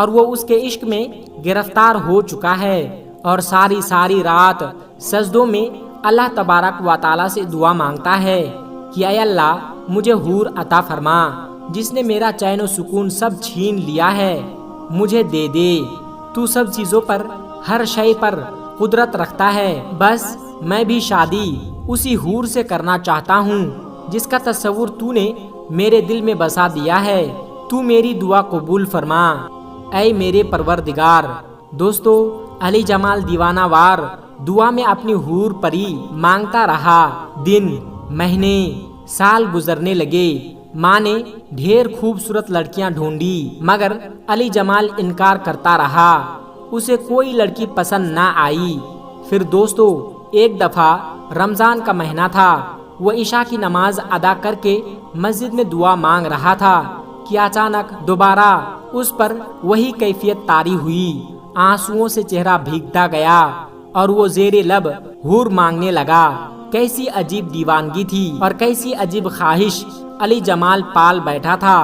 اور وہ اس کے عشق میں گرفتار ہو چکا ہے اور ساری رات سجدوں میں اللہ تبارک و تعالیٰ سے دعا مانگتا ہے کہ اے اللہ مجھے حور عطا فرما، جس نے میرا چین و سکون سب چھین لیا ہے، مجھے دے دے، تو سب چیزوں پر ہر شے پر قدرت رکھتا ہے، بس میں بھی شادی اسی حور سے کرنا چاہتا ہوں جس کا تصور تو نے میرے دل میں بسا دیا ہے، تو میری دعا قبول فرما اے میرے پروردگار۔ دوستو، علی جمال دیوانہ وار دعا میں اپنی حور پری مانگتا رہا۔ دن، مہینے، سال گزرنے لگے۔ ماں نے ڈھیر خوبصورت لڑکیاں ڈھونڈی مگر علی جمال انکار کرتا رہا، اسے کوئی لڑکی پسند نہ آئی۔ پھر دوستو، ایک دفعہ رمضان کا مہینہ تھا، وہ عشاء کی نماز ادا کر کے مسجد میں دعا مانگ رہا تھا کہ اچانک دوبارہ اس پر وہی کیفیت طاری ہوئی، آنسوؤں سے چہرہ بھیگتا گیا اور وہ زیر لب حور مانگنے لگا۔ کیسی عجیب دیوانگی تھی اور کیسی عجیب خواہش علی جمال پال بیٹھا تھا۔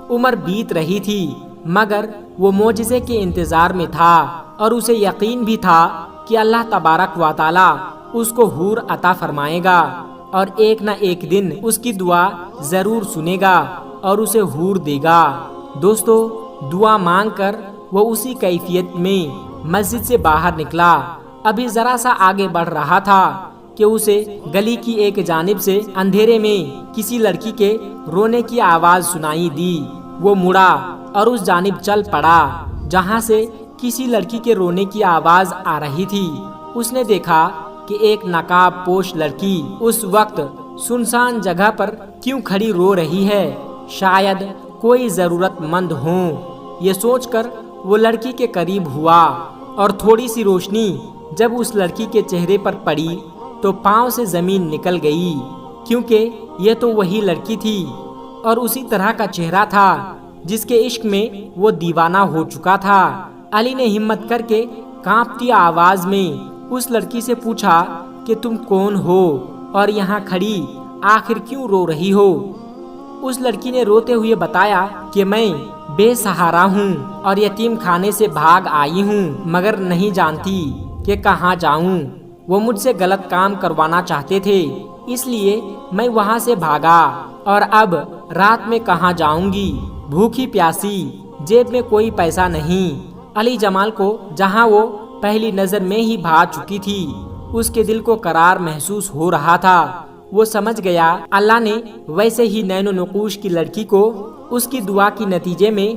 عمر بیت رہی تھی مگر وہ معجزے کے انتظار میں تھا اور اسے یقین بھی تھا کہ اللہ تبارک و تعالی اس کو حور عطا فرمائے گا اور ایک نہ ایک دن اس کی دعا ضرور سنے گا اور اسے حور دے گا۔ دوستو، دعا مانگ کر وہ اسی کیفیت میں مسجد سے باہر نکلا۔ ابھی ذرا سا آگے بڑھ رہا تھا کہ اسے گلی کی ایک جانب سے اندھیرے میں کسی لڑکی کے رونے کی آواز سنائی دی۔ وہ مڑا اور اس جانب چل پڑا جہاں سے کسی لڑکی کے رونے کی آواز آ رہی تھی۔ اس نے دیکھا کہ ایک نقاب پوش لڑکی اس وقت سنسان جگہ پر کیوں کھڑی رو رہی ہے، شاید کوئی ضرورت مند ہو۔ یہ سوچ کر وہ لڑکی کے قریب ہوا اور تھوڑی سی روشنی جب اس لڑکی کے چہرے پر پڑی تو پاؤں سے زمین نکل گئی، کیونکہ یہ تو وہی لڑکی تھی اور اسی طرح کا چہرہ تھا جس کے عشق میں وہ دیوانہ ہو چکا تھا۔ علی نے ہمت کر کے کانپتی آواز میں اس لڑکی سے پوچھا کہ تم کون ہو اور یہاں کھڑی آخر کیوں رو رہی ہو؟ اس لڑکی نے روتے ہوئے بتایا کہ میں بے سہارا ہوں اور یتیم خانے سے بھاگ آئی ہوں مگر نہیں جانتی کہ کہاں جاؤں۔ وہ مجھ سے غلط کام کروانا چاہتے تھے، اس لیے میں وہاں سے بھاگا اور اب رات میں کہاں جاؤں گی، بھوکی پیاسی، جیب میں کوئی پیسہ نہیں۔ علی جمال کو جہاں وہ پہلی نظر میں ہی بھا چکی تھی اس کے دل کو قرار محسوس ہو رہا تھا۔ وہ سمجھ گیا اللہ نے ویسے ہی نین و نقوش کی لڑکی کو اس کی دعا کی نتیجے میں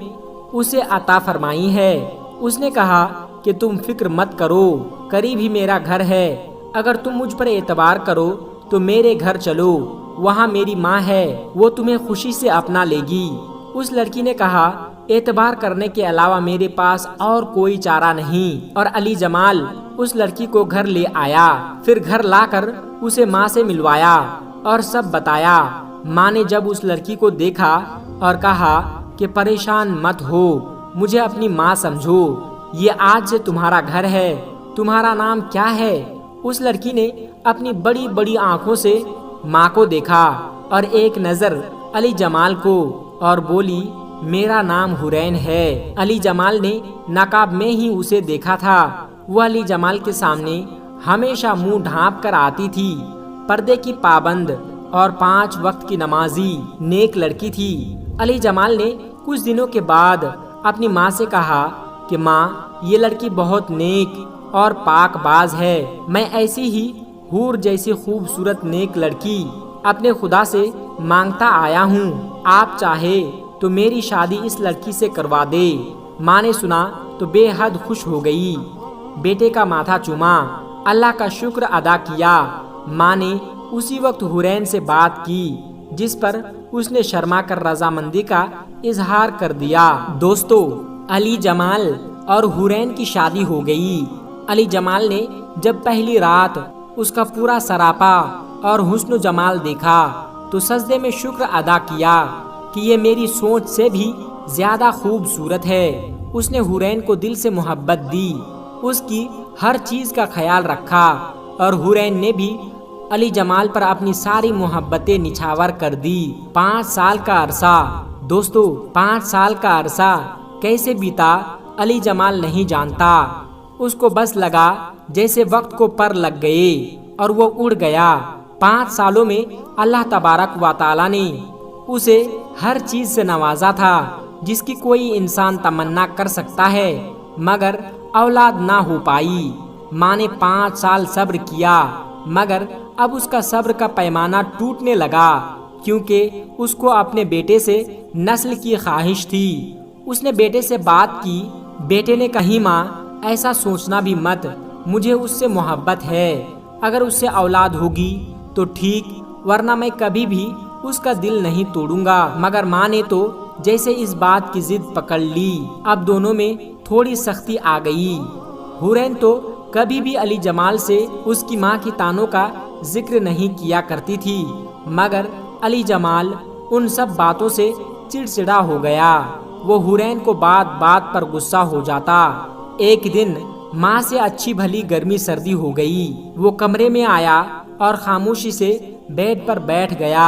اسے عطا فرمائی ہے۔ اس نے کہا کہ تم فکر مت کرو، قریب ہی میرا گھر ہے، اگر تم مجھ پر اعتبار کرو تو میرے گھر چلو، وہاں میری ماں ہے، وہ تمہیں خوشی سے اپنا لے گی۔ اس لڑکی نے کہا اعتبار کرنے کے علاوہ میرے پاس اور کوئی چارہ نہیں، اور علی جمال اس لڑکی کو گھر لے آیا، پھر گھر لا کر اسے ماں سے ملوایا اور سب بتایا۔ ماں نے جب اس لڑکی کو دیکھا اور کہا کہ پریشان مت ہو، مجھے اپنی ماں سمجھو، یہ آج سے تمہارا گھر ہے، تمہارا نام کیا ہے؟ اس لڑکی نے اپنی بڑی بڑی آنکھوں سے ماں کو دیکھا اور ایک نظر علی جمال کو اور بولی میرا نام حورین ہے۔ علی جمال نے نقاب میں ہی اسے دیکھا تھا۔ وہ علی جمال کے سامنے ہمیشہ منہ ڈھانپ کر آتی تھی، پردے کی پابند اور 5 وقت کی نمازی نیک لڑکی تھی۔ علی جمال نے کچھ دنوں کے بعد اپنی ماں سے کہا کہ ماں، یہ لڑکی بہت نیک اور پاک باز ہے، میں ایسی ہی حور جیسی خوبصورت نیک لڑکی اپنے خدا سے مانگتا آیا ہوں، آپ چاہے تو میری شادی اس لڑکی سے کروا دے۔ ماں نے سنا تو بے حد خوش ہو گئی، بیٹے کا ماتھا چوما، اللہ کا شکر ادا کیا۔ ماں نے اسی وقت حورین سے بات کی جس پر اس نے شرما کر رضامندی کا اظہار کر دیا۔ دوستو، علی جمال اور حورین کی شادی ہو گئی۔ علی جمال نے جب پہلی رات اس کا پورا سراپا اور حسن و جمال دیکھا تو سجدے میں شکر ادا کیا کہ یہ میری سوچ سے بھی زیادہ خوبصورت ہے۔ اس نے حورین کو دل سے محبت دی، اس کی ہر چیز کا خیال رکھا اور حورین نے بھی علی جمال پر اپنی ساری محبتیں نچھاور کر دی۔ 5 سال کا عرصہ، دوستو 5 سال کا عرصہ کیسے بیتا علی جمال نہیں جانتا۔ اس کو بس لگا جیسے وقت کو پر لگ گئے اور وہ اڑ گیا۔ 5 سالوں میں اللہ تبارک و تعالی نے اسے ہر چیز سے نوازا تھا جس کی کوئی انسان تمنا کر سکتا ہے، مگر اولاد نہ ہو پائی۔ ماں نے 5 سال صبر کیا، مگر اب اس کا صبر کا پیمانہ ٹوٹنے لگا، کیونکہ اس کو اپنے بیٹے سے نسل کی خواہش تھی۔ اس نے بیٹے سے بات کی۔ بیٹے نے کہی ماں ایسا سوچنا بھی مت، مجھے اس سے محبت ہے، اگر اس سے اولاد ہوگی تو ٹھیک، ورنہ میں کبھی بھی اس کا دل نہیں توڑوں گا۔ مگر ماں نے تو جیسے اس بات کی ضد پکڑ لی۔ اب دونوں میں تھوڑی سختی آ گئی۔ حورین تو کبھی بھی علی جمال سے اس کی ماں کی طعنوں کا ذکر نہیں کیا کرتی تھی، مگر علی جمال ان سب باتوں سے چڑچڑا ہو گیا۔ وہ حورین کو بات بات پر غصہ ہو جاتا۔ ایک دن ماں سے اچھی بھلی گرمی سردی ہو گئی۔ وہ کمرے میں آیا اور خاموشی سے بیڈ پر بیٹھ گیا۔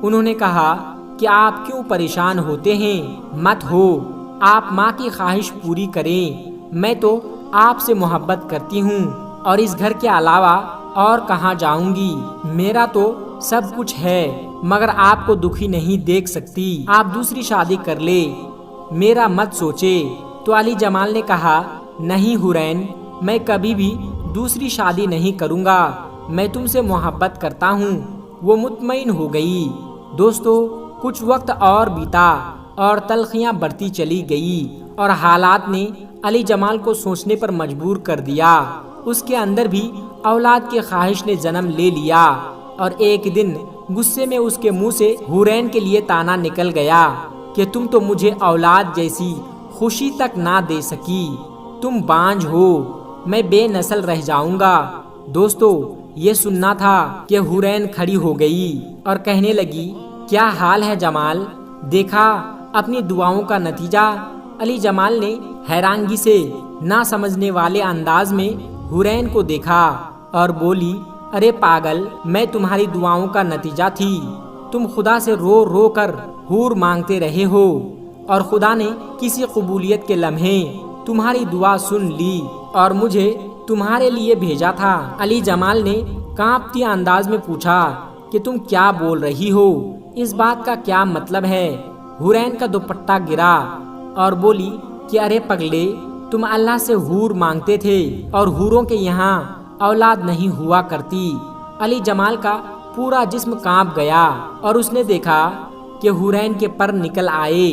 انہوں نے کہا کہ آپ کیوں پریشان ہوتے ہیں؟ مت ہو، آپ ماں کی خواہش پوری کریں۔ میں تو آپ سے محبت کرتی ہوں اور اس گھر کے علاوہ اور کہاں جاؤں گی؟ میرا تو سب کچھ ہے، مگر آپ کو دکھی نہیں دیکھ سکتی۔ آپ دوسری شادی کر لے، میرا مت سوچے۔ تو علی جمال نے کہا نہیں حورین، میں کبھی بھی دوسری شادی نہیں کروں گا، میں تم سے محبت کرتا ہوں۔ وہ مطمئن ہو گئی۔ دوستو، کچھ وقت اور بیتا اور تلخیاں بڑھتی چلی گئی اور حالات نے علی جمال کو سوچنے پر مجبور کر دیا۔ اس کے اندر بھی اولاد کی خواہش نے جنم لے لیا اور ایک دن غصے میں اس کے منہ سے حورین کے لیے طعنہ نکل گیا کہ تم تو مجھے اولاد جیسی خوشی تک نہ دے سکی، تم بانجھ ہو، میں بے نسل رہ جاؤں گا۔ دوستو، یہ سننا تھا کہ حورین کھڑی ہو گئی اور کہنے لگی کیا حال ہے جمال، دیکھا اپنی دعاؤں کا نتیجہ؟ علی جمال نے حیرانگی سے نہ سمجھنے والے انداز میں حورین کو دیکھا اور بولی ارے پاگل، میں تمہاری دعاؤں کا نتیجہ تھی۔ تم خدا سے رو رو کر حور مانگتے رہے ہو اور خدا نے کسی قبولیت کے لمحے تمہاری دعا سن لی اور مجھے تمہارے لیے بھیجا تھا۔ علی جمال نے کانپتی انداز میں پوچھا کہ تم کیا بول رہی ہو، اس بات کا کیا مطلب ہے؟ حورین کا دوپٹہ گرا اور بولی کہ ارے پگلے، تم اللہ سے حور مانگتے تھے اور حوروں کے یہاں اولاد نہیں ہوا کرتی۔ علی جمال کا پورا جسم کانپ گیا اور اس نے دیکھا کہ حورین کے پر نکل آئے۔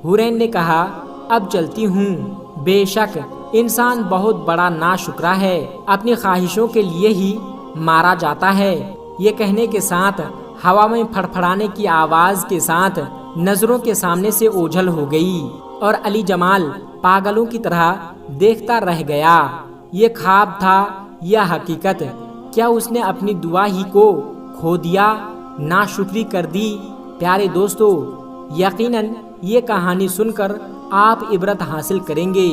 حورین نے کہا اب چلتی ہوں۔ بے شک انسان بہت بڑا ناشکرا ہے، اپنی خواہشوں کے لیے ہی مارا جاتا ہے۔ یہ کہنے کے ساتھ ہوا میں پھڑپھڑانے کی آواز کے ساتھ نظروں کے سامنے سے اوجھل ہو گئی اور علی جمال پاگلوں کی طرح دیکھتا رہ گیا۔ یہ خواب تھا یا حقیقت؟ کیا اس نے اپنی دعا ہی کو کھو دیا، ناشکری کر دی؟ پیارے دوستو، یقیناً یہ کہانی سن کر آپ عبرت حاصل کریں گے۔